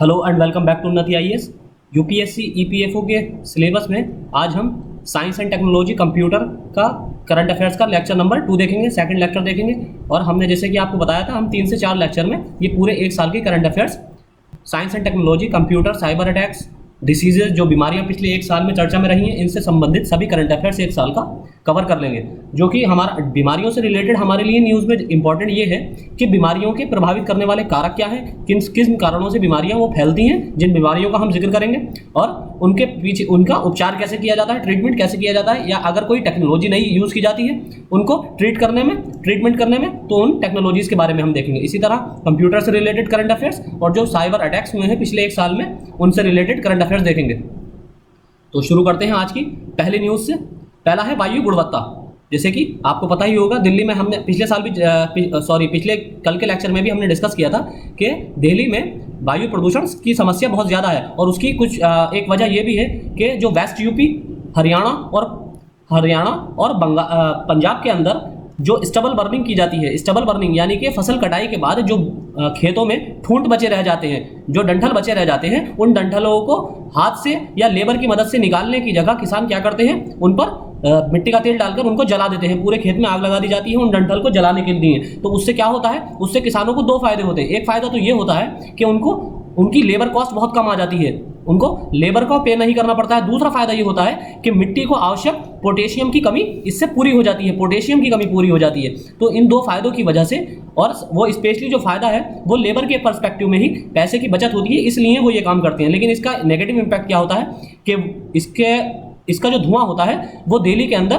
Hello and welcome back to Unnati IAS. UPSC EPFO के syllabus में आज हम साइंस एंड टेक्नोलॉजी कंप्यूटर का करंट अफेयर्स का लेक्चर नंबर 2 देखेंगे, सेकंड लेक्चर देखेंगे। और हमने जैसे कि आपको बताया था, हम 3 से 4 लेक्चर में ये पूरे 1 साल के current affairs, science and technology, computer, cyber attacks, diseases, जो बीमारियां पिछले 1 साल में चर्चा में रही हैं, इनसे संबंधित सभी करंट अफेयर्स 1 साल का कवर कर लेंगे। जो कि हमारा बीमारियों से रिलेटेड हमारे लिए न्यूज़ में इंपॉर्टेंट ये है कि बीमारियों के प्रभावित करने वाले कारक क्या हैं, किन किन कारणों से बीमारियां वो फैलती हैं, जिन बीमारियों का हम जिक्र करेंगे, और उनके पीछे उनका उपचार कैसे किया जाता है, ट्रीटमेंट कैसे किया जाता है, या अगर कोई टेक्नोलॉजी नई यूज़ की जाती है उनको ट्रीटमेंट करने में, तो उन टेक्नोलॉजीज़ के बारे में हम देखेंगे। इसी तरह कंप्यूटर से रिलेटेड करंट अफेयर्स और जो साइबर अटैक्स हुए हैं पिछले 1 साल में, उनसे रिलेटेड करंट अफेयर्स देखेंगे। तो शुरू करते हैं आज की पहली न्यूज़ से। पहला है वायु गुणवत्ता। जैसे कि आपको पता ही होगा, दिल्ली में हमने पिछले कल के लेक्चर में भी हमने डिस्कस किया था कि दिल्ली में वायु प्रदूषण की समस्या बहुत ज़्यादा है। और उसकी कुछ एक वजह ये भी है कि जो वेस्ट यूपी, हरियाणा और पंजाब के अंदर जो स्टबल बर्निंग की जाती है, स्टबल बर्निंग यानी कि फसल कटाई के बाद जो खेतों में ठूंठ बचे रह जाते हैं, जो डंठल बचे रह जाते हैं, उन डंठलों को हाथ से या लेबर की मदद से निकालने की जगह किसान क्या करते हैं, उन पर मिट्टी का तेल डालकर उनको जला देते हैं। पूरे खेत में आग लगा दी जाती है उन डंठल को जलाने के लिए। तो उससे क्या होता है, उससे किसानों को 2 फायदे होते हैं। एक फायदा तो ये होता है कि उनकी लेबर कॉस्ट बहुत कम आ जाती है, उनको लेबर को पे नहीं करना पड़ता है। दूसरा फायदा ये होता है कि मिट्टी को आवश्यक पोटेशियम की कमी इससे पूरी हो जाती है, पोटेशियम की कमी पूरी हो जाती है। तो इन 2 फायदों की वजह से, और वो स्पेशली जो फायदा है वो लेबर के पर्सपेक्टिव में ही पैसे की बचत होती है, इसलिए वो ये काम करते हैं। लेकिन इसका नेगेटिव इम्पैक्ट क्या होता है कि इसका जो धुआं होता है वो दिल्ली के अंदर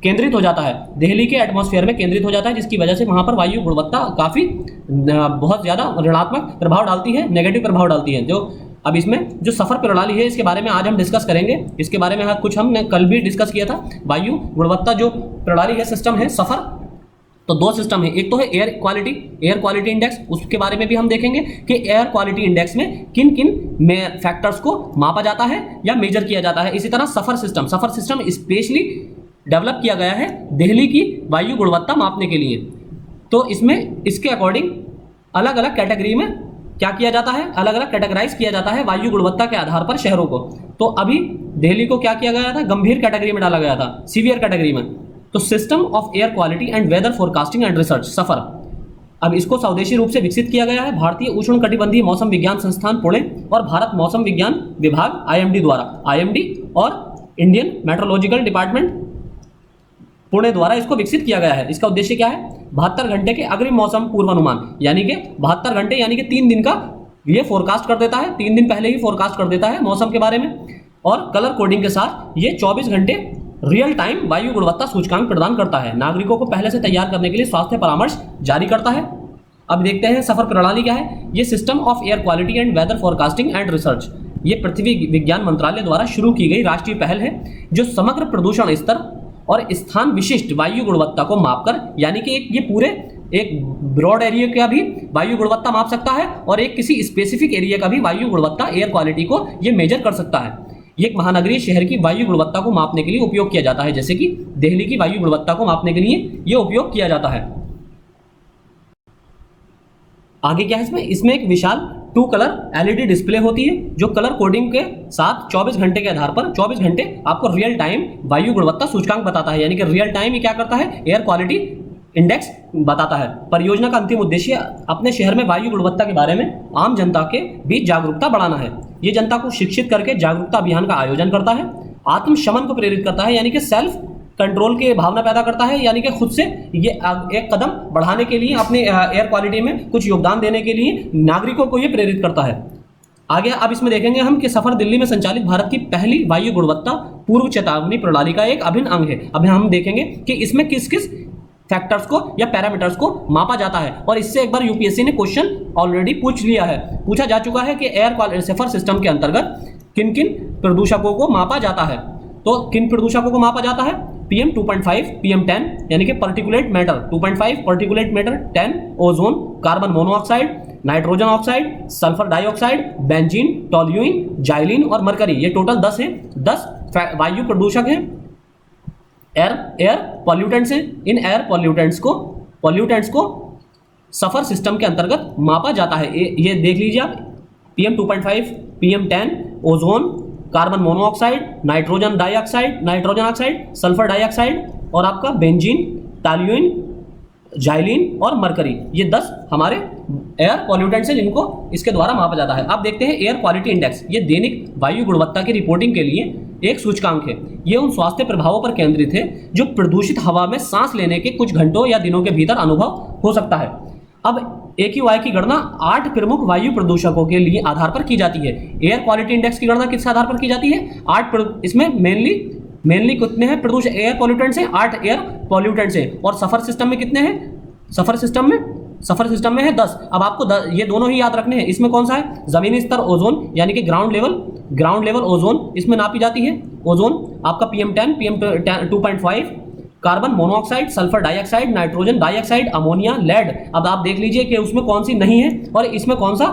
केंद्रित हो जाता है, दिल्ली के एटमॉस्फेयर में केंद्रित हो जाता है, जिसकी वजह से वहाँ पर वायु गुणवत्ता काफ़ी बहुत ज़्यादा ऋणात्मक प्रभाव डालती है, नेगेटिव प्रभाव डालती है। जो अब इसमें जो सफ़र प्रणाली है, इसके बारे में आज हम डिस्कस करेंगे। इसके बारे में कुछ हमने कल भी डिस्कस किया था। वायु गुणवत्ता जो प्रणाली है, सिस्टम है सफ़र, तो 2 सिस्टम है। एक तो है एयर क्वालिटी इंडेक्स, उसके बारे में भी हम देखेंगे कि एयर क्वालिटी इंडेक्स में किन किन फैक्टर्स को मापा जाता है या मेजर किया जाता है। इसी तरह सफ़र सिस्टम स्पेशली डेवलप किया गया है दिल्ली की वायु गुणवत्ता मापने के लिए। तो इसमें इसके अकॉर्डिंग अलग अलग कैटेगरी में क्या किया जाता है, अलग अलग कैटेगराइज किया जाता है वायु गुणवत्ता के आधार पर शहरों को। तो अभी दिल्ली को क्या किया गया था, गंभीर कैटेगरी में डाला गया था, सीवियर कैटेगरी में। तो system of air quality and weather forecasting and research, SAFAR, अब इसको स्वदेशी रूप से विकसित किया गया है भारतीय उष्णकटिबंधीय मौसम विज्ञान संस्थान पुणे और भारत मौसम विज्ञान विभाग आईएमडी द्वारा, आईएमडी और इंडियन मेट्रोलॉजिकल डिपार्टमेंट पुणे द्वारा इसको विकसित किया गया है। इसका उद्देश्य क्या है, 72 घंटे के अग्रिम मौसम पूर्वानुमान, यानी कि 72 घंटे यानी कि 3 दिन का ये फोरकास्ट कर देता है, 3 दिन पहले ही फोरकास्ट कर देता है मौसम के बारे में। और कलर कोडिंग के साथ ये 24 घंटे रियल टाइम वायु गुणवत्ता सूचकांक प्रदान करता है, नागरिकों को पहले से तैयार करने के लिए स्वास्थ्य परामर्श जारी करता है। अब देखते हैं सफर प्रणाली क्या है। ये system of air quality and weather forecasting and research, ये पृथ्वी विज्ञान मंत्रालय द्वारा शुरू की गई राष्ट्रीय पहल है, जो समग्र प्रदूषण स्तर और स्थान विशिष्ट वायु गुणवत्ता को मापकर, यानी कि ये पूरे एक ब्रॉड एरिया का भी वायु गुणवत्ता माप सकता है और एक किसी स्पेसिफिक एरिया का भी वायु गुणवत्ता, एयर क्वालिटी को ये मेजर कर सकता है। ये एक महानगरीय शहर की वायु गुणवत्ता को मापने के लिए उपयोग किया जाता है, जैसे कि दिल्ली की वायु गुणवत्ता को मापने के लिए ये उपयोग किया जाता है। आगे क्या है इसमें एक विशाल 2 कलर एलईडी डिस्प्ले होती है, जो कलर कोडिंग के साथ 24 घंटे के आधार पर 24 घंटे आपको रियल टाइम वायु गुणवत्ता सूचकांक बताता है, यानी कि रियल टाइम ये क्या करता है, एयर क्वालिटी इंडेक्स बताता है। परियोजना का अंतिम उद्देश्य अपने शहर में वायु गुणवत्ता के बारे में आम जनता के बीच जागरूकता बढ़ाना है। ये जनता को शिक्षित करके जागरूकता अभियान का आयोजन करता है, आत्मशमन को प्रेरित करता है, यानी कि सेल्फ कंट्रोल की भावना पैदा करता है, यानी कि खुद से ये एक कदम बढ़ाने के लिए, अपने एयर क्वालिटी में कुछ योगदान देने के लिए नागरिकों को ये प्रेरित करता है। आगे अब इसमें देखेंगे हम कि सफर दिल्ली में संचालित भारत की पहली वायु गुणवत्ता पूर्व चेतावनी प्रणाली का एक अभिन्न अंग है। अब हम देखेंगे कि इसमें किस किस फैक्टर्स को या पैरामीटर्स को मापा जाता है, और इससे एक बार यूपीएससी ने क्वेश्चन ऑलरेडी पूछा जा चुका है कि एयर क्वालिटी सफर सिस्टम के अंतर्गत किन किन प्रदूषकों को मापा जाता है। तो किन प्रदूषकों को मापा जाता है, PM 2.5, PM 10 यानी कि particulate matter 2.5, particulate matter 10, ozone, carbon monoxide, nitrogen oxide, sulphur dioxide, benzene, toluene, xylene और मरकरी, ये टोटल 10 है। 10 वायु प्रदूषक हैं, एयर पॉल्यूटेंट्स हैं। इन एयर पॉल्यूटेंट्स को सफर सिस्टम के अंतर्गत मापा जाता है। ये देख लीजिए आप, PM2.5, PM10, ozone, carbon monoxide, nitrogen dioxide, nitrogen oxide, sulphur dioxide और आपका बेंजीन, टॉल्यूइन, जाइलिन और मरकरी, ये 10 हमारे एयर पॉल्यूटेंट्स हैं जिनको इसके द्वारा मापा जाता है। अब देखते हैं एयर क्वालिटी इंडेक्स। ये दैनिक वायु गुणवत्ता की रिपोर्टिंग के लिए एक सूचकांक है। ये उन स्वास्थ्य प्रभावों पर केंद्रित है जो प्रदूषित हवा में सांस लेने के कुछ घंटों या दिनों के भीतर अनुभव हो सकता है। अब AQI की गणना 8 प्रमुख वायु प्रदूषकों के लिए आधार पर की जाती है। एयर क्वालिटी इंडेक्स की गणना किस आधार पर की जाती है? 8, इसमें मेनली कितने हैं प्रदूषक एयर पॉल्यूटेंट्स हैं? 8 एयर पॉल्यूटेंट्स हैं। और सफर सिस्टम में कितने हैं? सफर सिस्टम में है 10। अब आपको ये दोनों ही याद रखने हैं। इसमें कौन सा है? जमीनी स्तर ओजोन यानी कि ग्राउंड लेवल ओजोन इसमें नापी जाती है। ओजोन आपका PM10, PM2.5, carbon monoxide, sulphur dioxide, nitrogen dioxide, ammonia, lead. अब आप देख लीजिए कि उसमें कौन सी नहीं है और इसमें कौन सा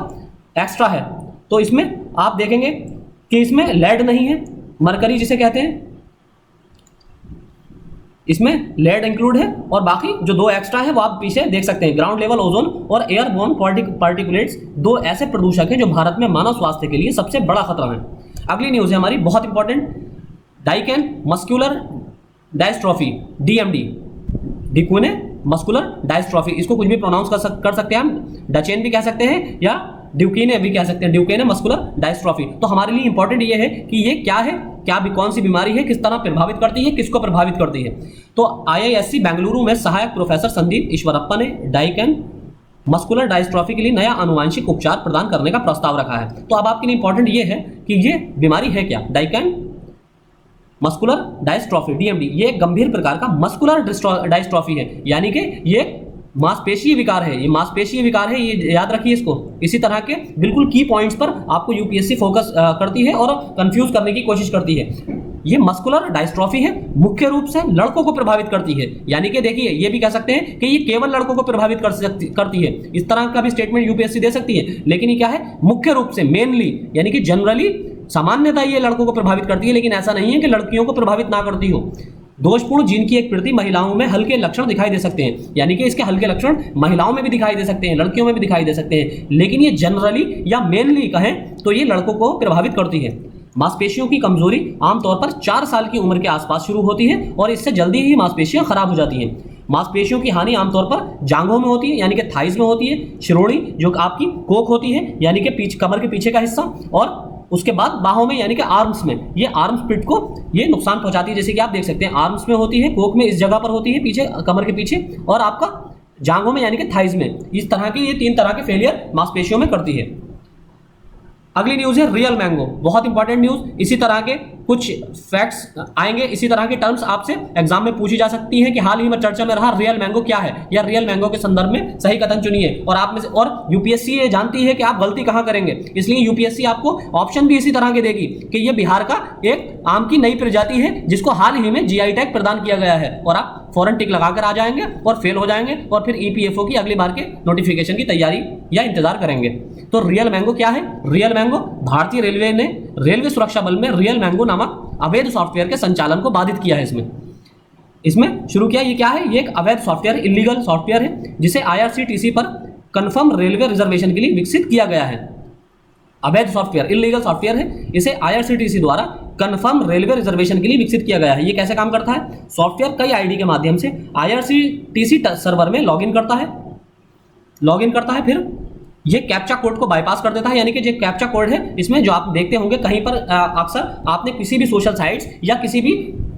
एक्स्ट्रा है। तो इसमें आप देखेंगे कि इसमें लेड नहीं है, मरकरी जिसे कहते हैं, इसमें लेड इंक्लूड है और बाकी जो 2 एक्स्ट्रा है वो आप पीछे देख सकते हैं। ग्राउंड लेवल ओजोन और एयरबोर्न पार्टिकुलेट्स 2 ऐसे प्रदूषक हैं जो भारत में मानव स्वास्थ्य के लिए सबसे बड़ा खतरा है। अगली न्यूज़ है हमारी बहुत इंपॉर्टेंट, डाइकेन मस्कुलर डायस्ट्रॉफी, DMD, डिक्वेने मस्कुलर डायस्ट्रॉफी। इसको कुछ भी प्रोनाउंस कर सकते हैं हम, डचेन भी कह सकते हैं या ड्यूकेने भी कह सकते हैं, ड्यूकेने मस्कुलर डायस्ट्रॉफी। तो हमारे लिए इंपॉर्टेंट ये है कि ये क्या है, कौन सी बीमारी है, किस तरह प्रभावित करती है, किसको प्रभावित करती है। तो IISc बेंगलुरु में सहायक प्रोफेसर संदीप ईश्वरप्पा ने डाइकेन मस्कुलर डायस्ट्रॉफी के लिए नया आनुवांशिक उपचार प्रदान करने का प्रस्ताव रखा है। तो अब आपके लिए इंपॉर्टेंट ये है कि ये बीमारी है क्या, डाइकेन मस्कुलर डायस्ट्रॉफी, DMD। ये एक गंभीर प्रकार का मस्कुलर डायस्ट्रॉफी है, यानी कि ये मांसपेशीय विकार है। ये मांसपेशीय विकार है, ये याद रखिए इसको। इसी तरह के बिल्कुल की पॉइंट्स पर आपको UPSC फोकस करती है और कंफ्यूज करने की कोशिश करती है। ये मस्कुलर डायस्ट्रॉफी है, मुख्य रूप से लड़कों को प्रभावित करती है। यानी कि देखिए ये भी कह सकते हैं कि ये केवल लड़कों को प्रभावित करती है। इस तरह का भी स्टेटमेंट UPSC दे सकती है, लेकिन ये क्या है, मुख्य रूप से, मेनली, यानी कि जनरली, सामान्यतः ये लड़कों को प्रभावित करती है, लेकिन ऐसा नहीं है कि लड़कियों को प्रभावित ना करती हो। दोषपूर्ण जीन की एक प्रति महिलाओं में हल्के लक्षण दिखाई दे सकते हैं, यानी कि इसके हल्के लक्षण महिलाओं में भी दिखाई दे सकते हैं, लड़कियों में भी दिखाई दे सकते हैं, लेकिन ये जनरली या मेनली कहें तो ये लड़कों को प्रभावित करती है। मांसपेशियों की कमजोरी आमतौर पर 4 साल की उम्र के आसपास शुरू होती है और इससे जल्दी ही मांसपेशियां खराब हो जाती हैं। मांसपेशियों की हानि आमतौर पर जांघों में होती है, यानी कि थाइज में होती है, शिरोणी जो आपकी कोक होती है, यानी कि कमर के पीछे का हिस्सा, और उसके बाद बाहों में, यानी कि आर्म्स में। ये आर्म्स पिट को ये नुकसान पहुंचाती है, जैसे कि आप देख सकते हैं आर्म्स में होती है, कोक में इस जगह पर होती है, पीछे कमर के पीछे, और आपका जांघों में यानी कि थाइज में। इस तरह की ये 3 तरह के फेलियर मांसपेशियों में करती है। अगली न्यूज है रियल मैंगो, बहुत इंपॉर्टेंट न्यूज। इसी तरह के कुछ फैक्ट्स आएंगे, इसी तरह के टर्म्स आपसे एग्जाम में पूछी जा सकती हैं कि हाल ही में चर्चा में रहा रियल मैंगो क्या है, या रियल मैंगो के संदर्भ में सही कथन चुनिए। और आप में से, और UPSC ये जानती है कि आप गलती कहां करेंगे, इसलिए UPSC आपको ऑप्शन भी इसी तरह के देगी कि ये बिहार का एक आम की नई प्रजाति है जिसको हाल ही में GI टैग प्रदान किया गया है, और आप फौरन टिक लगाकर आ जाएंगे और फेल हो जाएंगे और फिर EPFO की अगली बार के नोटिफिकेशन की तैयारी या इंतजार करेंगे। तो रियल मैंगो क्या है? रियल मैंगो, भारतीय रेलवे ने रेलवे सुरक्षा बल में रियल मैंगो नामक अवैध सॉफ्टवेयर के संचालन को बाधित किया है। इसमें शुरू किया। ये क्या है? ये एक अवैध सॉफ्टवेयर, इलीगल सॉफ्टवेयर है, जिसे IRCTC पर कंफर्म रेलवे रिजर्वेशन के लिए विकसित किया गया है। अवैध सॉफ्टवेयर, इलीगल सॉफ्टवेयर है, इसे IRCTC द्वारा कंफर्म रेलवे रिजर्वेशन के लिए विकसित किया गया है। ये कैसे काम करता है? सॉफ्टवेयर कई ID के माध्यम से IRCTC सर्वर में लॉगिन करता है, फिर ये कैप्चा कोड को बाईपास कर देता है। यानी कि जो कैप्चा कोड है, इसमें जो आप देखते होंगे कहीं पर अक्सर आपने किसी भी सोशल साइट्स या किसी भी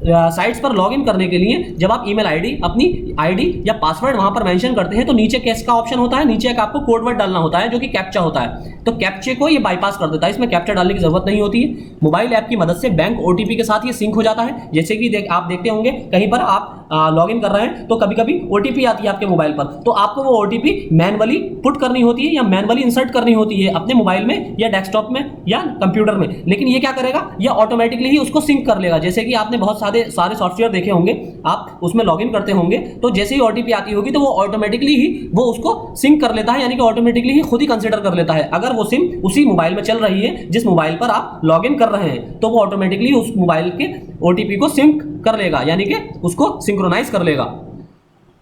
साइट्स पर लॉगिन करने के लिए जब आप ईमेल आईडी, अपनी आईडी या पासवर्ड वहां पर मेंशन करते हैं तो नीचे कैश का ऑप्शन होता है, नीचे एक आपको कोड वर्ड डालना होता है जो कि कैप्चा होता है। तो कैप्चे को ये बाईपास कर देता है, इसमें कैप्चा डालने की जरूरत नहीं होती है। मोबाइल ऐप की मदद से बैंक OTP के साथ ये सिंक हो जाता है। जैसे कि आप देखते होंगे कहीं पर आप लॉगिन कर रहे हैं तो कभी कभी OTP आती है आपके मोबाइल पर, तो आपको वो OTP मैनुअली पुट करनी होती है या मैनुअली इंसर्ट करनी होती है अपने मोबाइल में या डेस्कटॉप में या कंप्यूटर में। लेकिन ये क्या करेगा? ये ऑटोमेटिकली ही उसको सिंक कर लेगा। जैसे कि आपने बहुत सारे सॉफ्टवेयर देखे होंगे, आप उसमें लॉगिन करते होंगे तो जैसे ही OTP आती होगी तो वो ऑटोमेटिकली ही वो उसको सिंक कर लेता है, यानी कि ऑटोमेटिकली ही खुद ही कंसीडर कर लेता है। अगर वो सिम उसी मोबाइल में चल रही है जिस मोबाइल पर आप लॉगिन कर रहे हैं, तो वो ऑटोमेटिकली उस मोबाइल के OTP को सिंक कर लेगा, यानी कि उसको सिंक्रोनाइज कर लेगा।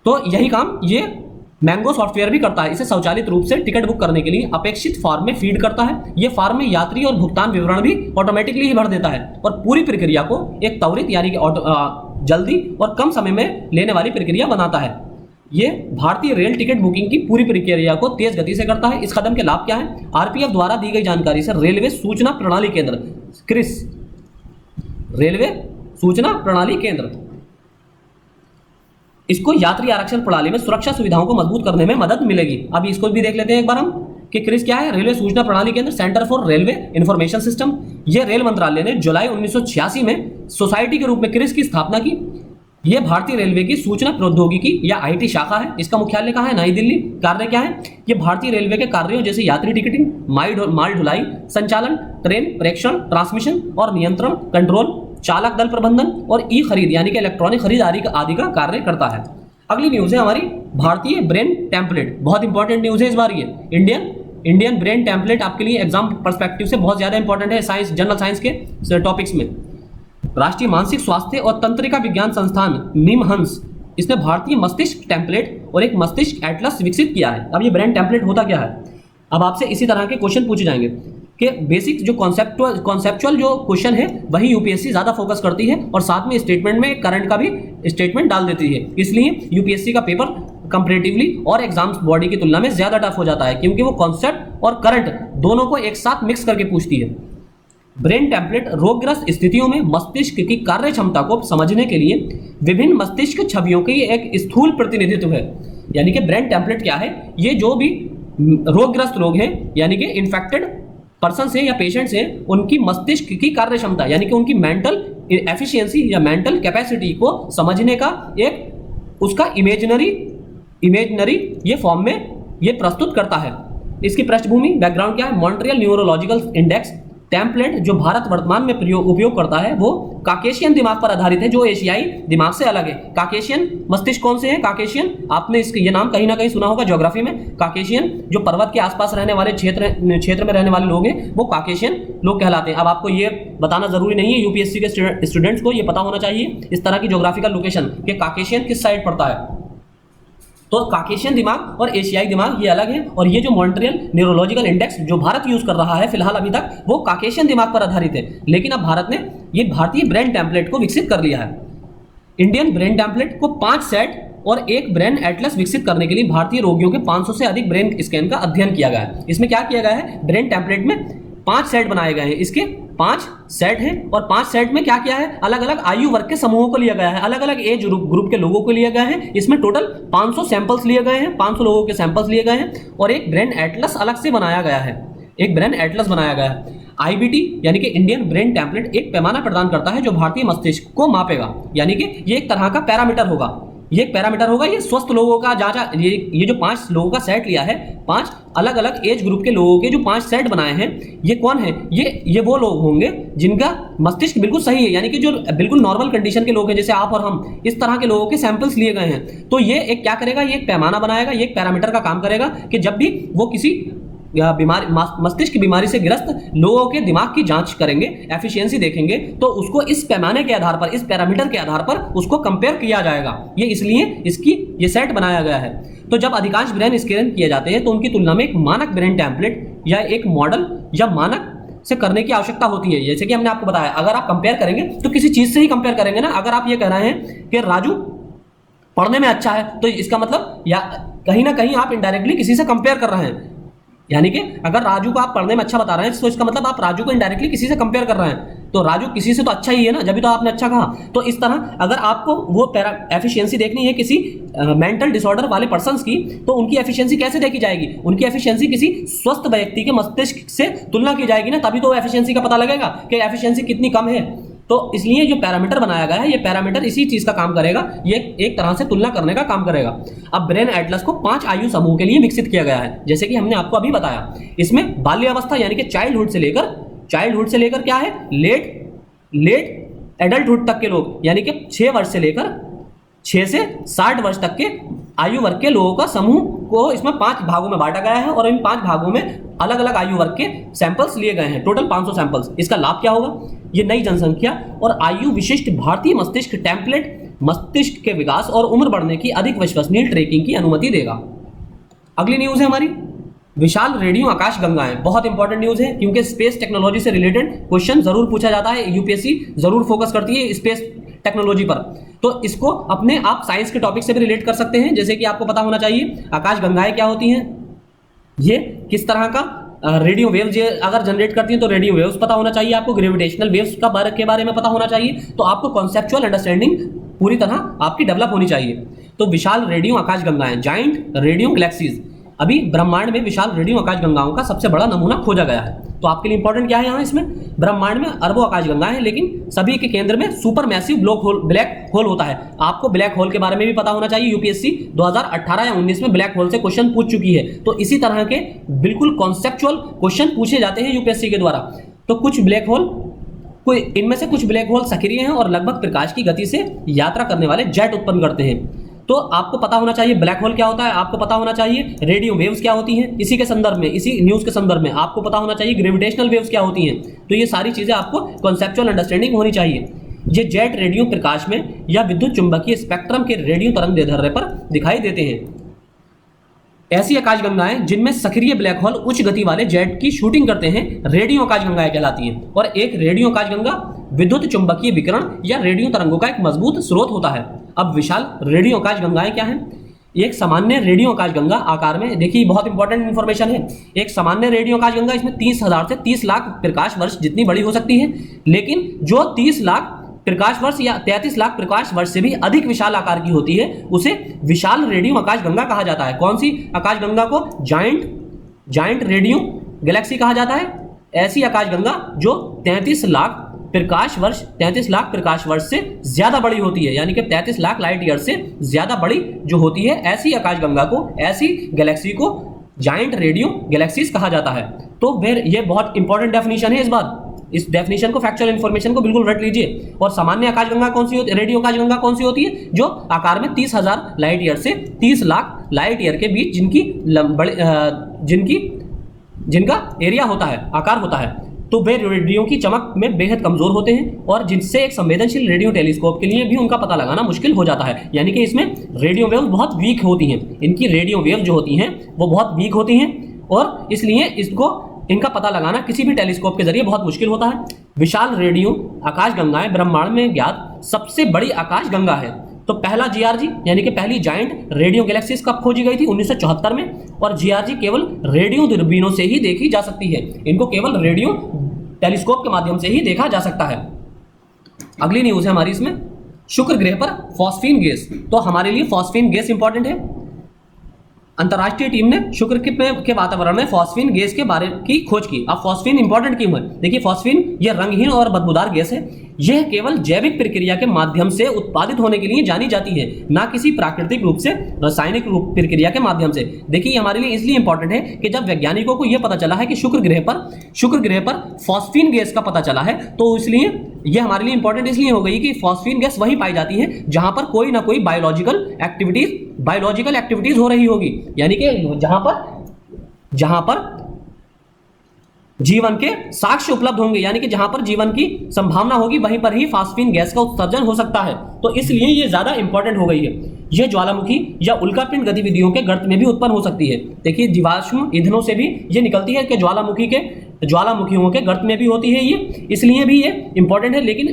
तो यही काम ये मैंगो सॉफ्टवेयर भी करता है, इसे स्वचालित रूप से टिकट बुक करने के लिए अपेक्षित फॉर्म में फीड करता है। ये फॉर्म में यात्री और भुगतान विवरण भी ऑटोमेटिकली ही भर देता है और पूरी प्रक्रिया को एक त्वरित यानी कि जल्दी और कम समय में लेने वाली प्रक्रिया बनाता है। ये भारतीय रेल टिकट बुकिंग की पूरी प्रक्रिया को तेज गति से करता है। इस कदम के लाभ क्या है? आरपीएफ द्वारा दी गई जानकारी से रेलवे सूचना प्रणाली केंद्र क्रिस, रेलवे सूचना प्रणाली केंद्र, इसको यात्री आरक्षण प्रणाली में सुरक्षा सुविधाओं को मजबूत करने में मदद मिलेगी। अब इसको भी देख लेते हैं एक बार हम कि क्रिस क्या है। रेलवे सूचना प्रणाली केंद्र, centre for railway information system. यह रेल मंत्रालय ने जुलाई 1986 में सोसाइटी के रूप में क्रिस की स्थापना की। यह भारतीय रेलवे की सूचना प्रौद्योगिकी या आईटी शाखा है। इसका मुख्यालय कहाँ है? नई दिल्ली। कार्य क्या है? यह भारतीय रेलवे के कार्यों जैसे यात्री टिकटिंग, माल ढुलाई, संचालन, ट्रेन प्रेक्षण, ट्रांसमिशन और नियंत्रण, कंट्रोल, चालक दल प्रबंधन और ई खरीद यानी कि इलेक्ट्रॉनिक खरीद आदि का कार्य करता है। अगली न्यूज है हमारी भारतीय ब्रेन टेम्पलेट। बहुत इंपॉर्टेंट न्यूज है इस बार। ये इंडियन ब्रेन टेम्पलेट आपके लिए एग्जाम पर्सपेक्टिव से बहुत ज्यादा इंपॉर्टेंट है साइंस, जनरल साइंस के टॉपिक्स में। राष्ट्रीय मानसिक स्वास्थ्य और तंत्रिका विज्ञान संस्थान निमहंस, इसने भारतीय मस्तिष्क टेम्पलेट और एक मस्तिष्क एटलस विकसित किया है। अब ये ब्रेन टेम्पलेट होता क्या है? अब आपसे इसी तरह के क्वेश्चन पूछे जाएंगे कि बेसिक जो कॉन्सेप्चुअल जो क्वेश्चन है वही यूपीएससी ज्यादा फोकस करती है और साथ में स्टेटमेंट में करंट का भी स्टेटमेंट डाल देती है। इसलिए यूपीएससी का पेपर कंपैरेटिवली और एग्जाम्स बॉडी की तुलना में ज्यादा टफ हो जाता है, क्योंकि वो कॉन्सेप्ट और करंट दोनों को एक साथ मिक्स करके पूछती है। ब्रेन टेम्पलेट रोगग्रस्त स्थितियों में मस्तिष्क की कार्य क्षमता को समझने के लिए विभिन्न मस्तिष्क छवियों की एक स्थूल प्रतिनिधित्व है। यानी कि ब्रेन टेम्पलेट क्या है? ये जो भी रोगग्रस्त लोग हैं यानी कि इन्फेक्टेड पर्सन से या पेशेंट्स हैं, उनकी मस्तिष्क की कार्य क्षमता यानी कि उनकी मेंटल एफिशिएंसी या मेंटल कैपेसिटी को समझने का एक उसका इमेजनरी ये फॉर्म में ये प्रस्तुत करता है। इसकी पृष्ठभूमि बैकग्राउंड क्या है? मॉन्ट्रियल न्यूरोलॉजिकल इंडेक्स टेम्पलेट जो भारत वर्तमान में उपयोग करता है वो काकेशियन दिमाग पर आधारित है, जो एशियाई दिमाग से अलग है। काकेशियन मस्तिष्क कौन से हैं? काकेशियन, आपने इसके ये नाम कहीं ना कहीं सुना होगा ज्योग्राफी में। काकेशियन जो पर्वत के आसपास रहने वाले क्षेत्र में रहने वाले लोग हैं वो काकेशियन लोग कहलाते हैं। अब आपको ये बताना जरूरी नहीं है, यूपीएससी के स्टूडेंट्स को ये पता होना चाहिए इस तरह की ज्योग्राफिकल लोकेशन कि काकेशियन किस साइड पड़ता है। तो काकेशियन दिमाग और एशियाई दिमाग ये अलग है, और ये जो मॉन्ट्रियल न्यूरोलॉजिकल इंडेक्स जो भारत यूज कर रहा है फिलहाल अभी तक, वो काकेशियन दिमाग पर आधारित है। लेकिन अब भारत ने ये भारतीय ब्रेन टेम्पलेट को विकसित कर लिया है। इंडियन ब्रेन टेम्पलेट को 5 सेट और एक ब्रेन एटलस विकसित करने के लिए भारतीय रोगियों के 500 से अधिक ब्रेन स्कैन का अध्ययन किया गया है। इसमें क्या किया गया है? ब्रेन टेम्पलेट में 5 सेट बनाए गए हैं। इसके 5 सेट हैं और 5 सेट में क्या किया है? अलग अलग आयु वर्ग के समूहों को लिया गया है, अलग अलग एज ग्रुप के लोगों को लिया गया है। इसमें टोटल 500 सैंपल्स लिए गए हैं, 500 लोगों के सैंपल्स लिए गए हैं और एक ब्रेन एटलस अलग से बनाया गया है। एक ब्रेन एटलस बनाया गया है। आईबीटी यानी कि इंडियन ब्रेन टेम्पलेट एक पैमाना प्रदान करता है जो भारतीय मस्तिष्क को मापेगा। यानी कि ये एक तरह का पैरामीटर होगा, ये एक पैरामीटर होगा। ये स्वस्थ लोगों का जांचा, ये जो 5 लोगों का सेट लिया है, 5 अलग अलग एज ग्रुप के लोगों के जो 5 सेट बनाए हैं, ये कौन है? ये वो लोग होंगे जिनका मस्तिष्क बिल्कुल सही है, यानी कि जो बिल्कुल नॉर्मल कंडीशन के लोग हैं जैसे आप और हम, इस तरह के लोगों के सैंपल्स लिए गए हैं। तो ये एक क्या करेगा? ये एक पैमाना बनाएगा, ये एक पैरामीटर का काम करेगा कि जब भी वो किसी बीमारी, मस्तिष्क की बीमारी से ग्रस्त लोगों के दिमाग की जांच करेंगे, एफिशिएंसी देखेंगे, तो उसको इस पैमाने के आधार पर, इस पैरामीटर के आधार पर उसको कंपेयर किया जाएगा। ये इसलिए इसकी ये सेट बनाया गया है। तो जब अधिकांश ब्रेन स्कैन किए जाते हैं तो उनकी तुलना में एक मानक ब्रेन टेम्पलेट या एक मॉडल या मानक से करने की आवश्यकता होती है। जैसे कि हमने आपको बताया, अगर आप कंपेयर करेंगे तो किसी चीज से ही कंपेयर करेंगे ना। अगर आप ये कह रहे हैं कि राजू पढ़ने में अच्छा है, तो इसका मतलब या कहीं ना कहीं आप इनडायरेक्टली किसी से कंपेयर कर रहे हैं। यानी कि अगर राजू को आप पढ़ने में अच्छा बता रहे हैं तो इसका मतलब आप राजू को इनडायरेक्टली किसी से कंपेयर कर रहे हैं। तो राजू किसी से तो अच्छा ही है ना, जब भी तो आपने अच्छा कहा। तो इस तरह अगर आपको वो एफिशिएंसी देखनी है किसी मेंटल डिसऑर्डर वाले पर्सन्स की, तो उनकी एफिशिएंसी कैसे देखी जाएगी? उनकी एफिशिएंसी किसी स्वस्थ व्यक्ति के मस्तिष्क से तुलना की जाएगी ना, तभी तो एफिशिएंसी का पता लगेगा कि एफिशिएंसी कितनी कम है। तो इसलिए जो पैरामीटर बनाया गया है, ये पैरामीटर इसी चीज का काम करेगा, ये एक तरह से तुलना करने का काम करेगा। अब ब्रेन एटलस को 5 आयु समूह के लिए विकसित किया गया है, जैसे कि हमने आपको अभी बताया। इसमें बाल्यावस्था यानी कि चाइल्डहुड से लेकर क्या है, लेट एडल्टहुड तक के लोग, यानी कि 6 वर्ष से लेकर 6 से 60 वर्ष तक के आयु वर्ग के लोगों का समूह को इसमें 5 भागों में बांटा गया है और इन 5 भागों में अलग अलग आयु वर्ग के सैंपल्स लिए गए हैं, टोटल 500 सैंपल्स। इसका लाभ क्या होगा? ये नई जनसंख्या और आयु विशिष्ट भारतीय मस्तिष्क टेम्पलेट मस्तिष्क के विकास और उम्र बढ़ने की अधिक विश्वसनीय ट्रैकिंग की अनुमति देगा। अगली न्यूज़ है हमारी विशाल रेडियो आकाश गंगाएं। बहुत इंपॉर्टेंट न्यूज़ है क्योंकि स्पेस टेक्नोलॉजी से रिलेटेड क्वेश्चन जरूर पूछा जाता है, यूपीएससी जरूर फोकस करती है स्पेस टेक्नोलॉजी पर। तो इसको अपने आप साइंस के टॉपिक से भी रिलेट कर सकते हैं। जैसे कि आपको पता होना चाहिए आकाश गंगाएं क्या होती हैं, ये किस तरह का रेडियो वेव्स अगर जनरेट करती हैं तो रेडियो वेव्स पता होना चाहिए आपको, ग्रेविटेशनल वेव्स के बारे में पता होना चाहिए, तो आपको कॉन्सेप्चुअल अंडरस्टैंडिंग पूरी तरह आपकी डेवलप होनी चाहिए। तो विशाल रेडियो आकाश गंगाएं, जाइंट रेडियो गैलेक्सीज, अभी ब्रह्मांड में विशाल रेडियो आकाश गंगाओं का सबसे बड़ा नमूना खोजा गया है। तो आपके लिए इंपॉर्टेंट क्या है यहाँ इसमें, ब्रह्मांड में अरबों आकाश गंगाएं हैं, लेकिन सभी के केंद्र में सुपर मैसिव ब्लैक होल होता है। आपको ब्लैक होल के बारे में भी पता होना चाहिए, यूपीएससी 2018 या 19 में ब्लैक होल से क्वेश्चन पूछ चुकी है। तो इसी तरह के बिल्कुल कॉन्सेप्चुअल क्वेश्चन पूछे जाते हैं यूपीएससी के द्वारा। तो कुछ ब्लैक होल, इनमें से कुछ ब्लैक होल सक्रिय हैं और लगभग प्रकाश की गति से यात्रा करने वाले जेट उत्पन्न करते हैं। तो आपको पता होना चाहिए ब्लैक होल क्या होता है, आपको पता होना चाहिए रेडियो वेव्स क्या होती हैं, इसी के संदर्भ में, इसी न्यूज़ के संदर्भ में आपको पता होना चाहिए ग्रेविटेशनल वेव्स क्या होती हैं। तो ये सारी चीज़ें आपको कॉन्सेप्चुअल अंडरस्टैंडिंग होनी चाहिए। ये जेट रेडियो प्रकाश में या विद्युत चुंबकीय स्पेक्ट्रम के रेडियो तरंग दैर्ध्य पर दिखाई देते हैं। ऐसी आकाशगंगाएं जिनमें सक्रिय ब्लैक होल उच्च गति वाले जेट की शूटिंग करते हैं रेडियो आकाशगंगाएं कहलाती हैं। और एक रेडियो आकाशगंगा विद्युत चुंबकीय विकिरण या रेडियो तरंगों का एक मजबूत स्रोत होता है। अब विशाल रेडियो आकाशगंगाएं क्या हैं? एक सामान्य रेडियो आकाशगंगा आकार में, देखिए बहुत इंपॉर्टेंट इंफॉर्मेशन है, एक सामान्य रेडियो आकाशगंगा इसमें 30,000 से 30 लाख प्रकाश वर्ष जितनी बड़ी हो सकती है, लेकिन जो 30 लाख प्रकाश वर्ष या 33 लाख प्रकाश वर्ष से भी अधिक विशाल आकार की होती है उसे विशाल रेडियो आकाशगंगा कहा जाता है। कौन सी आकाशगंगा को? जायंट रेडियो गैलेक्सी कहा जाता है। ऐसी आकाशगंगा जो 33 लाख प्रकाश वर्ष से ज्यादा बड़ी होती है, यानी कि 33 लाख लाइट ईयर से ज्यादा बड़ी जो होती है, ऐसी आकाशगंगा को, ऐसी गैलेक्सी को जायंट रेडियो गैलेक्सीज कहा जाता है। तो फिर ये बहुत इंपॉर्टेंट डेफिनेशन है, इस डेफिनेशन को, फैक्चुअल इंफॉर्मेशन को बिल्कुल रट लीजिए। और सामान्य आकाशगंगा कौन सी होती है? रेडियो आकाशगंगा कौन सी होती है? जो आकार में 30,000 लाइट ईयर से 30 लाख लाइट ईयर के बीच जिनका एरिया होता है, आकार होता है। तो वे रेडियो की चमक में बेहद कमजोर होते हैं और जिनसे एक संवेदनशील रेडियो टेलीस्कोप के लिए भी उनका पता लगाना मुश्किल हो जाता है। यानी कि इसमें रेडियो वेव बहुत वीक होती हैं, इनकी रेडियो वेव जो होती हैं वो बहुत वीक होती हैं और इसलिए इनका पता लगाना किसी भी टेलीस्कोप के जरिए बहुत मुश्किल होता है। विशाल रेडियो आकाशगंगाएं ब्रह्मांड में ज्ञात सबसे बड़ी आकाशगंगा है। तो पहला जीआरजी यानी कि पहली जायंट रेडियो गैलेक्सीज कब खोजी गई थी? 1974 में। और जीआरजी केवल रेडियो दूरबीनों से ही देखी जा सकती है, इनको केवल रेडियो टेलीस्कोप के माध्यम से ही देखा जा सकता है। अगली न्यूज़ है हमारी इसमें, शुक्र ग्रह पर फॉस्फीन गैस। तो हमारे लिए फॉस्फीन गैस इंपॉर्टेंट है। अंतर्राष्ट्रीय टीम ने शुक्र के वातावरण में फॉस्फीन गैस के बारे की खोज की। अब फॉस्फीन इंपॉर्टेंट क्यों है? देखिए फॉस्फीन यह रंगहीन और बदबूदार गैस है। यह केवल जैविक प्रक्रिया के माध्यम से उत्पादित होने के लिए जानी जाती है, ना किसी प्राकृतिक रूप से रासायनिक रूप प्रक्रिया के माध्यम से। देखिए हमारे लिए इसलिए इंपॉर्टेंट है कि जब वैज्ञानिकों को यह पता चला है कि शुक्र ग्रह पर फॉस्फीन गैस का पता चला है, तो इसलिए यह हमारे लिए इंपॉर्टेंट इसलिए हो गई कि फॉस्फीन गैस वहीं पाई जाती है जहां पर कोई ना कोई बायोलॉजिकल एक्टिविटीज हो रही होगी, यानी कि जहां पर जीवन के साक्ष्य उपलब्ध होंगे, यानी कि जहां पर जीवन की संभावना होगी वहीं पर ही फॉस्फीन गैस का उत्सर्जन हो सकता है। तो इसलिए ये ज्यादा इंपॉर्टेंट हो गई है। यह ज्वालामुखी या उल्कापिंड गतिविधियों के गर्त में भी उत्पन्न हो सकती है। देखिए जीवाश्म ईंधनों से भी ये निकलती है कि ज्वालामुखियों के गर्त में भी होती है ये, इसलिए भी ये इंपॉर्टेंट है। लेकिन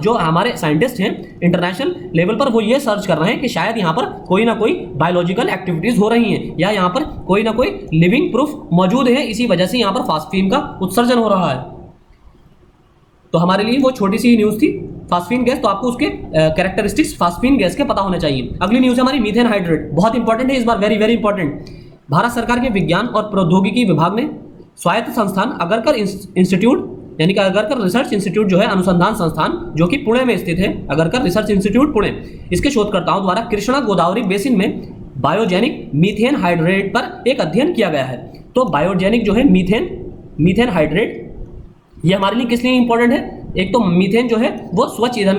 जो हमारे साइंटिस्ट हैं इंटरनेशनल लेवल पर वो ये सर्च कर रहे हैं कि शायद यहाँ पर कोई ना कोई बायोलॉजिकल एक्टिविटीज हो रही हैं या यहाँ पर कोई ना कोई लिविंग प्रूफ मौजूद है, इसी वजह से यहाँ पर फॉस्फीन का उत्सर्जन हो रहा है। तो हमारे लिए वो छोटी सी न्यूज़ थी फॉस्फीन गैस, तो आपको उसके कैरेक्टरिस्टिक्स फॉस्फीन गैस के पता होने चाहिए। अगली न्यूज़ है हमारी मीथेन हाइड्रेट, बहुत इंपॉर्टेंट है इस बार, वेरी वेरी इंपॉर्टेंट। भारत सरकार के विज्ञान और प्रौद्योगिकी विभाग ने स्वायत्त संस्थान अगरकर इंस्टीट्यूट, यानी कि अगरकर रिसर्च इंस्टीट्यूट जो है अनुसंधान संस्थान जो कि पुणे में स्थित है, अगरकर रिसर्च इंस्टीट्यूट पुणे, इसके शोधकर्ताओं द्वारा कृष्णा गोदावरी बेसिन में बायोजेनिक मीथेन हाइड्रेट पर एक अध्ययन किया गया है। तो बायोजेनिक जो है मीथेन हाइड्रेट, ये हमारे लिए किस लिए इंपॉर्टेंट है? एक तो मीथेन जो है वो स्वच्छ ईंधन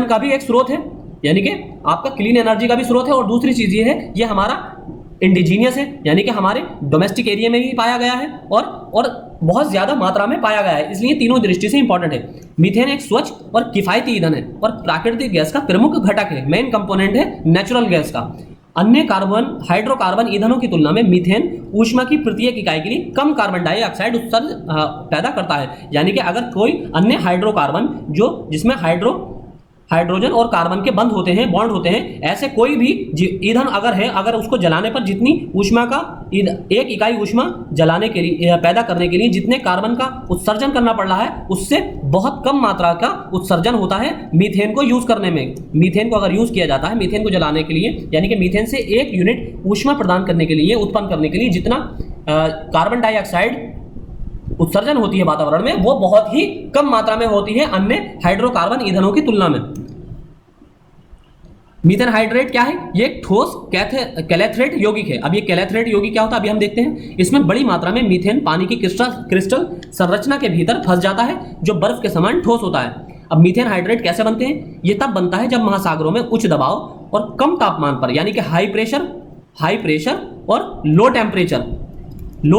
का भी एक स्रोत है, यानी कि आपका क्लीन एनर्जी का भी स्रोत है। और दूसरी चीज ये है, ये हमारा इंडिजीनियस है, यानी कि हमारे डोमेस्टिक एरिया में भी पाया गया है और बहुत ज्यादा मात्रा में पाया गया है, इसलिए तीनों दृष्टि से इंपॉर्टेंट है। मीथेन एक स्वच्छ और किफायती ईंधन है और प्राकृतिक गैस का प्रमुख घटक है, मेन कंपोनेंट है नेचुरल गैस का। अन्य कार्बन हाइड्रोकार्बन ईंधनों की तुलना में मीथेन ऊष्मा की प्रत्येक इकाई के लिए कम कार्बन डाइऑक्साइड उत्सर्जन पैदा करता है। यानी कि अगर कोई अन्य हाइड्रोकार्बन जो जिसमें हाइड्रोजन और कार्बन के बंध होते हैं, बॉन्ड होते हैं, ऐसे कोई भी ईंधन अगर है, अगर उसको जलाने पर जितनी ऊष्मा का एक इकाई ऊष्मा जलाने के लिए पैदा करने के लिए जितने कार्बन का उत्सर्जन करना पड़ रहा है, उससे बहुत कम मात्रा का उत्सर्जन होता है मीथेन को यूज करने में। मीथेन को अगर यूज किया जाता है, मीथेन को जलाने के लिए, यानी कि मीथेन से 1 यूनिट ऊष्मा प्रदान करने के लिए, उत्पन्न करने के लिए जितना कार्बन डाइऑक्साइड उत्सर्जन होती है वातावरण में, वो बहुत ही कम मात्रा में होती है अन्य हाइड्रोकार्बन ईंधनों की तुलना में। मीथेन हाइड्रेट क्या है? ये एक ठोस कैलेथ्रेट यौगिक है। अब ये कैलेथ्रेट यौगिक क्या होता है अभी हम देखते हैं। इसमें बड़ी मात्रा में मीथेन पानी की क्रिस्टल संरचना के भीतर फंस जाता है, जो बर्फ के समान ठोस होता है। अब मीथेन हाइड्रेट कैसे बनते हैं? ये तब बनता है जब महासागरों में उच्च दबाव और कम तापमान पर, यानी कि हाई प्रेशर और लो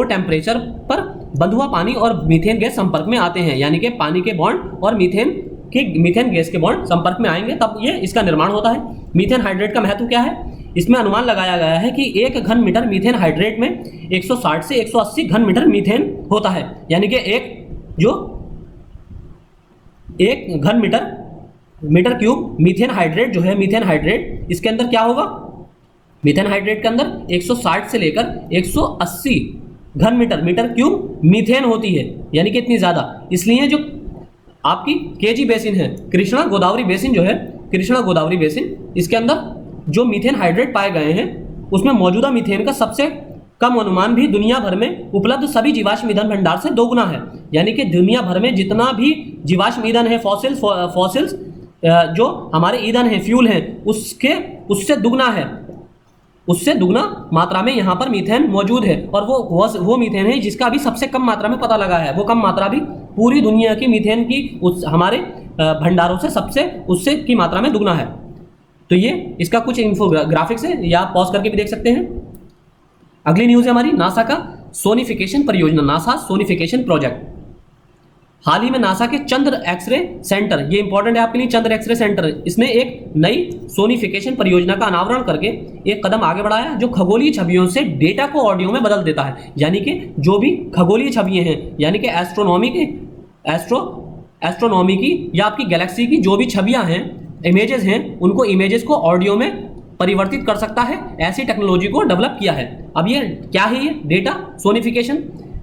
टेम्परेचर पर बंधुआ पानी और मीथेन गैस संपर्क में आते हैं, यानी कि पानी के बॉन्ड और मीथेन गैस के बॉन्ड संपर्क में आएंगे, तब ये इसका निर्माण होता है। मीथेन हाइड्रेट का महत्व क्या है? इसमें अनुमान लगाया गया है कि 1 घन मीटर मीथेन हाइड्रेट में 160 से 180 घन मीटर मीथेन होता है। यानी कि एक घन मीटर क्यूब मीथेन हाइड्रेट जो है, मीथेन हाइड्रेट इसके अंदर क्या होगा? मीथेन हाइड्रेट के अंदर 160 से लेकर 180 घन मीटर क्यूब मीथेन होती है, यानी कि इतनी ज्यादा। इसलिए जो आपकी केजी बेसिन है, कृष्णा गोदावरी बेसिन, इसके अंदर जो मीथेन हाइड्रेट पाए गए हैं, उसमें मौजूदा मीथेन का सबसे कम अनुमान भी दुनिया भर में उपलब्ध सभी जीवाश्म ईंधन भंडार से दोगुना है। यानी कि दुनिया भर में जितना भी जीवाश्म ईंधन है, फॉसिल्स जो हमारे ईंधन है, फ्यूल है, उससे दुगना मात्रा में यहाँ पर मीथेन मौजूद है। और वो मीथेन है जिसका अभी सबसे कम मात्रा में पता लगा है। वो कम मात्रा भी पूरी दुनिया की मीथेन की हमारे भंडारों से उससे की मात्रा में दुगना है। तो ये इसका कुछ इन्फोग्राफिक्स है, या आप पॉज करके भी देख सकते हैं। अगली न्यूज है हमारी नासा का सोनिफिकेशन परियोजना, नासा सोनिफिकेशन प्रोजेक्ट। हाल ही में नासा के चंद्र एक्सरे सेंटर, ये इंपॉर्टेंट है आपके लिए, चंद्र एक्सरे सेंटर, इसने एक नई सोनिफिकेशन परियोजना का अनावरण करके एक कदम आगे बढ़ाया, जो खगोलीय छवियों से डेटा को ऑडियो में बदल देता है। यानी कि जो भी खगोलीय छवियां हैं, यानी कि एस्ट्रोनॉमी की या आपकी गैलेक्सी की जो भी छवियां हैं, इमेजेस हैं, उनको इमेजेस को ऑडियो में परिवर्तित कर सकता है। ऐसी टेक्नोलॉजी को डेवलप किया है। अब ये क्या है? ये डेटा सोनिफिकेशन।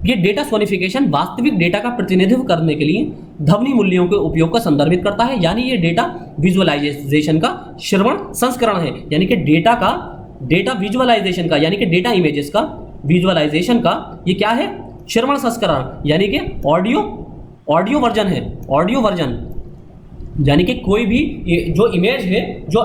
ये डेटा सोनिफिकेशन वास्तविक डेटा का प्रतिनिधित्व करने के लिए ध्वनि मूल्यों के उपयोग को संदर्भित करता है। यानी ये डेटा विजुअलाइजेशन का श्रवण संस्करण है। यानी कि डेटा विजुअलाइजेशन का, यानी कि डेटा इमेजेस का विजुअलाइजेशन का ये क्या है? श्रवण संस्करण, यानी कि ऑडियो वर्जन है। ऑडियो वर्जन यानी कि कोई भी जो इमेज है जो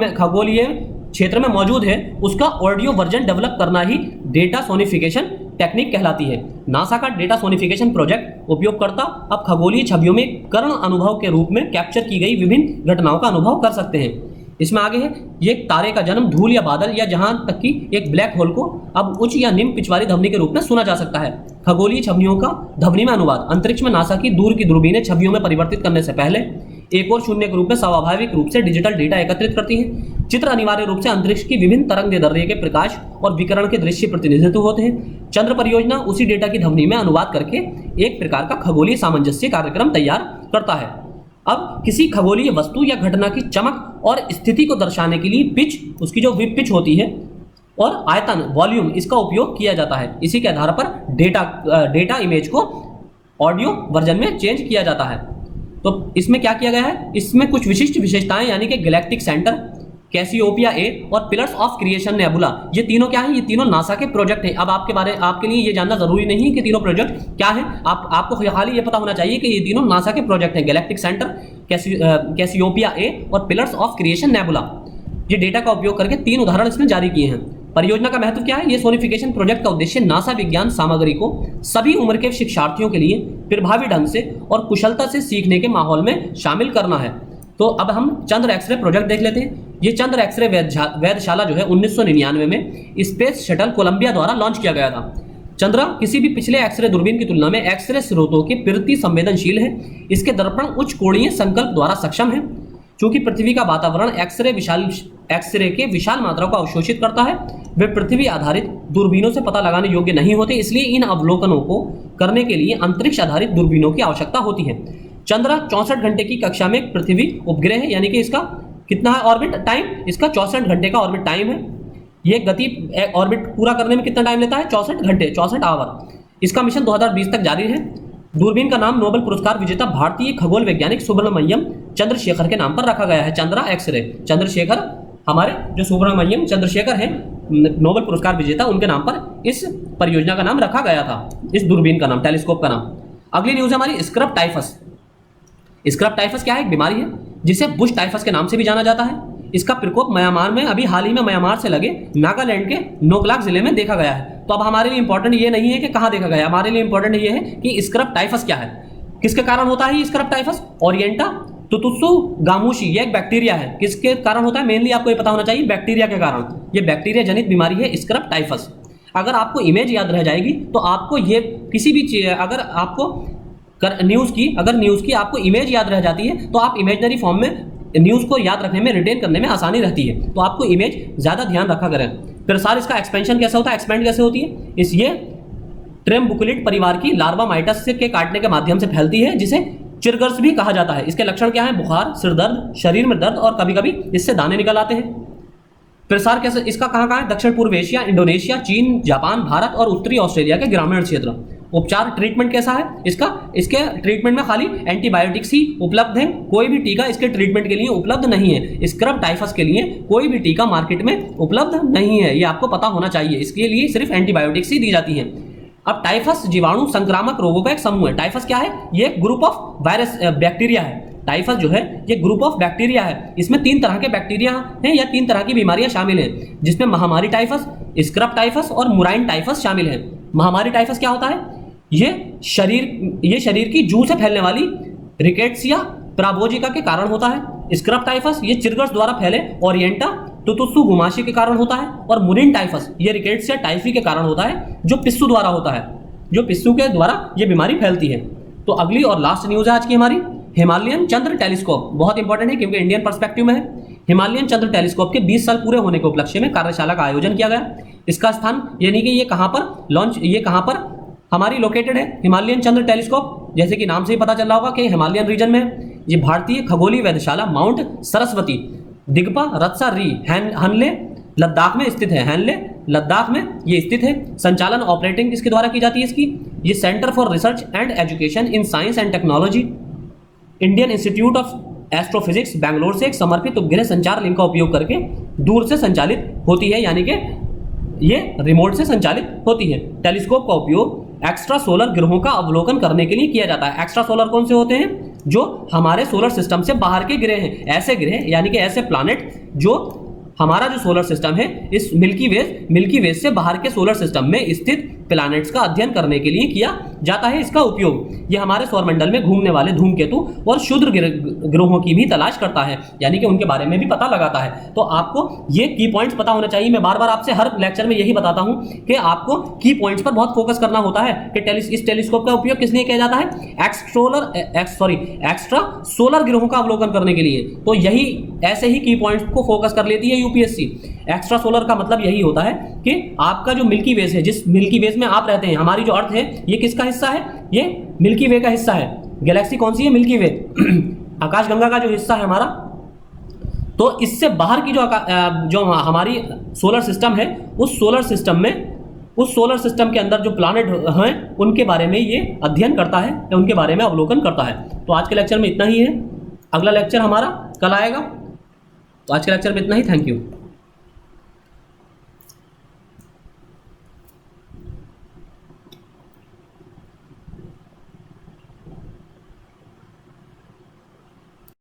खगोलीय क्षेत्र में मौजूद है, उसका ऑडियो वर्जन डेवलप करना ही डेटा सोनिफिकेशन टेक्निक कहलाती है। नासा का डेटा सोनिफिकेशन प्रोजेक्ट उपयोगकर्ता अब खगोलीय छवियों में कर्ण अनुभव के रूप में कैप्चर की गई विभिन्न घटनाओं का अनुभव कर सकते हैं। इसमें आगे है, ये तारे का जन्म, धूल या बादल, या जहां तक कि एक ब्लैक होल को अब उच्च या निम्न पिछवाड़ी ध्वनि के रूप में सुना जा सकता है। खगोलीय छवियों का ध्वनि में अनुवाद। अंतरिक्ष में नासा की दूर की दूरबीनें छवियों में परिवर्तित करने से पहले एक और शून्य के रूप में स्वाभाविक रूप से डिजिटल डेटा एकत्रित करती है। चित्र अनिवार्य रूप से अंतरिक्ष की विभिन्न तरंगदैर्ध्य के प्रकाश और विकिरण के दृश्य प्रतिनिधित्व होते हैं। चंद्र परियोजना उसी डेटा की ध्वनि में अनुवाद करके एक प्रकार का खगोलीय सामंजस्य कार्यक्रम तैयार करता है। अब किसी खगोलीय वस्तु या घटना की चमक और स्थिति को दर्शाने के लिए पिच, उसकी जो पिच होती है, और आयतन, वॉल्यूम, इसका उपयोग किया जाता है। इसी के आधार पर डेटा इमेज को ऑडियो वर्जन में चेंज किया जाता है। तो इसमें क्या किया गया है? इसमें कुछ विशिष्ट विशेषताएं, यानी कि गैलेक्टिक सेंटर, कैसियोपिया ए और पिलर्स ऑफ क्रिएशन नेबुला, ये तीनों क्या है? ये तीनों नासा के प्रोजेक्ट हैं। अब आपके लिए ये जानना जरूरी नहीं है कि तीनों प्रोजेक्ट क्या है, आपको खाली ये पता होना चाहिए कि ये तीनों नासा के प्रोजेक्ट हैं। गैलेक्टिक सेंटर, कैसियोपिया ए और पिलर्स ऑफ क्रिएशन नेबुला, ये डेटा का उपयोग करके 3 उदाहरण इसने जारी किए हैं। परियोजना का महत्व क्या है? ये सोनिफिकेशन प्रोजेक्ट का उद्देश्य नासा विज्ञान सामग्री को सभी उम्र के शिक्षार्थियों के लिए प्रभावी ढंग से और कुशलता से सीखने के माहौल में शामिल करना है। तो अब हम चंद्र एक्सरे प्रोजेक्ट देख लेते हैं। ये चंद्र एक्सरे वेधशाला जो है 1999 में स्पेस शटल कोलंबिया द्वारा लॉन्च किया गया था। चंद्र किसी भी पिछले एक्सरे दूरबीन की तुलना में एक्सरे स्रोतों के प्रति संवेदनशील है। इसके दर्पण उच्च कोणीय संकल्प द्वारा सक्षम है। चूंकि पृथ्वी का वातावरण एक्सरे एक्सरे के विशाल मात्रा को अवशोषित करता है। वे पृथ्वी आधारित दूरबीनों से पता लगाने योग्य नहीं होते, इसलिए इन अवलोकनों को करने के लिए अंतरिक्ष आधारित दूरबीनों की आवश्यकता होती है। चंद्र 64 घंटे की कक्षा में पृथ्वी उपग्रह है, यानी कि इसका कितना है ऑर्बिट टाइम, इसका 64 घंटे का ऑर्बिट टाइम है। ये गति ऑर्बिट पूरा करने में कितना टाइम लेता है, 64 घंटे, 64 आवर। इसका मिशन 2020 तक जारी है। दूरबीन का नाम नोबेल पुरस्कार विजेता भारतीय खगोल वैज्ञानिक सुब्रमण्यम चंद्रशेखर के नाम पर रखा गया है। चंद्रा एक्सरे, चंद्रशेखर हमारे जो सुब्रमण्यम चंद्रशेखर हैं नोबेल पुरस्कार विजेता, उनके नाम पर इस परियोजना का नाम रखा गया था, इस दूरबीन का नाम, टेलीस्कोप का नाम। अगली न्यूज है हमारी स्क्रब टाइफस। स्क्रब टाइफस क्या है, एक बीमारी है जिसे बुश टाइफस के नाम से भी जाना जाता है। इसका प्रकोप म्यांमार में अभी हाल ही में म्यांमार से लगे नागालैंड के नोकलाक जिले में देखा गया है। तो अब हमारे लिए इंपॉर्टेंट ये नहीं है कि कहां देखा गया, हमारे लिए इंपॉर्टेंट ये है कि स्क्रब टाइफस क्या है, किसके कारण होता है ये स्क्रब टाइफस। ओरिएंटा तुतुत्सु गामुशी, ये एक बैक्टीरिया है, किसके कारण होता है, मेनली आपको ये पता होना चाहिए, बैक्टीरिया के कारण। ये बैक्टीरिया जनित बीमारी है स्क्रब टाइफस। अगर आपको इमेज याद रह जाएगी तो आपको ये किसी भी चीज, अगर आपको न्यूज़ की आपको इमेज याद रह जाती है तो आप इमेजनरी फॉर्म में न्यूज़ को याद रखने में, रिटेन करने में आसानी रहती है। तो आपको इमेज ज़्यादा ध्यान रखा करें। प्रसार इसका एक्सपेंशन कैसा होता है, एक्सपेंड कैसे होती है, इस ये ट्रेम्बुकुलिड परिवार की लार्वा माइटस के काटने के माध्यम से फैलती है, जिसे चिरगर्स भी कहा जाता है। इसके लक्षण क्या है, बुखार, सिर दर्द, शरीर में दर्द और कभी कभी इससे दाने निकल आते हैं। प्रसार कैसे इसका कहाँ है, दक्षिण पूर्व एशिया, इंडोनेशिया, चीन, जापान, भारत और उत्तरी ऑस्ट्रेलिया के ग्रामीण क्षेत्र। उपचार ट्रीटमेंट कैसा है इसके ट्रीटमेंट में खाली एंटीबायोटिक्स ही उपलब्ध है, कोई भी टीका इसके ट्रीटमेंट के लिए उपलब्ध नहीं है। स्क्रब टाइफस के लिए कोई भी टीका मार्केट में उपलब्ध नहीं है, ये आपको पता होना चाहिए। इसके लिए सिर्फ एंटीबायोटिक्स ही दी जाती हैं। अब टाइफस जीवाणु संक्रामक रोगों का एक समूह है। टाइफस क्या है, ये ग्रुप ऑफ वायरस बैक्टीरिया है। टाइफस जो है ये ग्रुप ऑफ बैक्टीरिया है। इसमें 3 तरह के बैक्टीरिया हैं या 3 तरह की बीमारियां शामिल हैं, जिसमें महामारी टाइफस, स्क्रब टाइफस और मुराइन टाइफस शामिल है। महामारी टाइफस क्या होता है, ये शरीर की जू से फैलने वाली रिकेट्सिया प्रावोजिका के कारण होता है। स्क्रब टाइफस ये चिरगर्स द्वारा फैले ओरिएंटा तुतुत्सु गुमाशी के कारण होता है। और मुरिन टाइफस ये रिकेट्सिया टाइफी के कारण होता है, जो पिस्सू द्वारा होता है, जो पिस्सू के द्वारा ये बीमारी फैलती है। तो अगली और लास्ट न्यूज है आज की हमारी, हिमालयन चंद्र टेलीस्कोप। बहुत इंपॉर्टेंट है क्योंकि इंडियन पर्सपेक्टिव में है। हिमालयन चंद्र टेलीस्कोप के 20 साल पूरे होने के उपलक्ष्य में कार्यशाला का आयोजन किया गया। इसका स्थान यानी कि ये कहाँ पर हमारी लोकेटेड है, हिमालयन चंद्र टेलीस्कोप, जैसे कि नाम से ही पता चल रहा होगा कि हिमालयन रीजन में है। ये भारतीय खगोलीय वेधशाला माउंट सरस्वती, दिगपा रत्सा री, हनले लद्दाख में स्थित है। हनले लद्दाख में ये स्थित है। संचालन ऑपरेटिंग किसके द्वारा की जाती है इसकी, ये centre for research and education in science and technology, Indian institute of astrophysics Bangalore से एक समर्पित उपग्रह संचार लिंक का उपयोग करके दूर से संचालित होती है, यानी कि ये रिमोट से संचालित होती है। टेलीस्कोप का उपयोग एक्स्ट्रा सोलर ग्रहों का अवलोकन करने के लिए किया जाता है। एक्स्ट्रा सोलर कौन से होते हैं, जो हमारे सोलर सिस्टम से बाहर के ग्रह हैं, ऐसे ग्रह यानी कि ऐसे प्लैनेट जो हमारा जो सोलर सिस्टम है, इस मिल्की वेज से बाहर के सोलर सिस्टम में स्थित प्लैनेट्स का अध्ययन करने के लिए किया जाता है इसका उपयोग। ये हमारे सौरमंडल में घूमने वाले धूमकेतु और क्षुद्र ग्रहों की भी तलाश करता है, यानी कि उनके बारे में भी पता लगाता है। तो आपको ये की पॉइंट्स पता होना चाहिए। मैं बार बार आपसे हर लेक्चर में यही बताता हूं कि आपको की पॉइंट्स पर बहुत फोकस करना होता है कि इस टेलीस्कोप का उपयोग किस लिए किया जाता है, एक्स्ट्रा सोलर ग्रहों का अवलोकन करने के लिए। तो यही ऐसे ही की पॉइंट्स को फोकस कर लेती है यूपीएससी। एक्स्ट्रा सोलर का मतलब यही होता है कि आपका जो मिल्की वेज है, जिस मिल्की वेज में आप रहते हैं, हमारी जो अर्थ है, ये किसका हिस्सा है, ये मिल्की वे का हिस्सा है। गैलेक्सी कौन सी है, मिल्की वे, आकाशगंगा का जो हिस्सा है हमारा। तो इससे बाहर की जो हमारी सोलर सिस्टम है, उस सोलर सिस्टम के अंदर जो प्लैनेट हैं, उनके बारे में ये अध्ययन करता है या उनके बारे में अवलोकन करता है। तो आज के लेक्चर में इतना ही है। अगला लेक्चर हमारा कल आएगा। तो आज के लेक्चर में इतना ही। Thank you.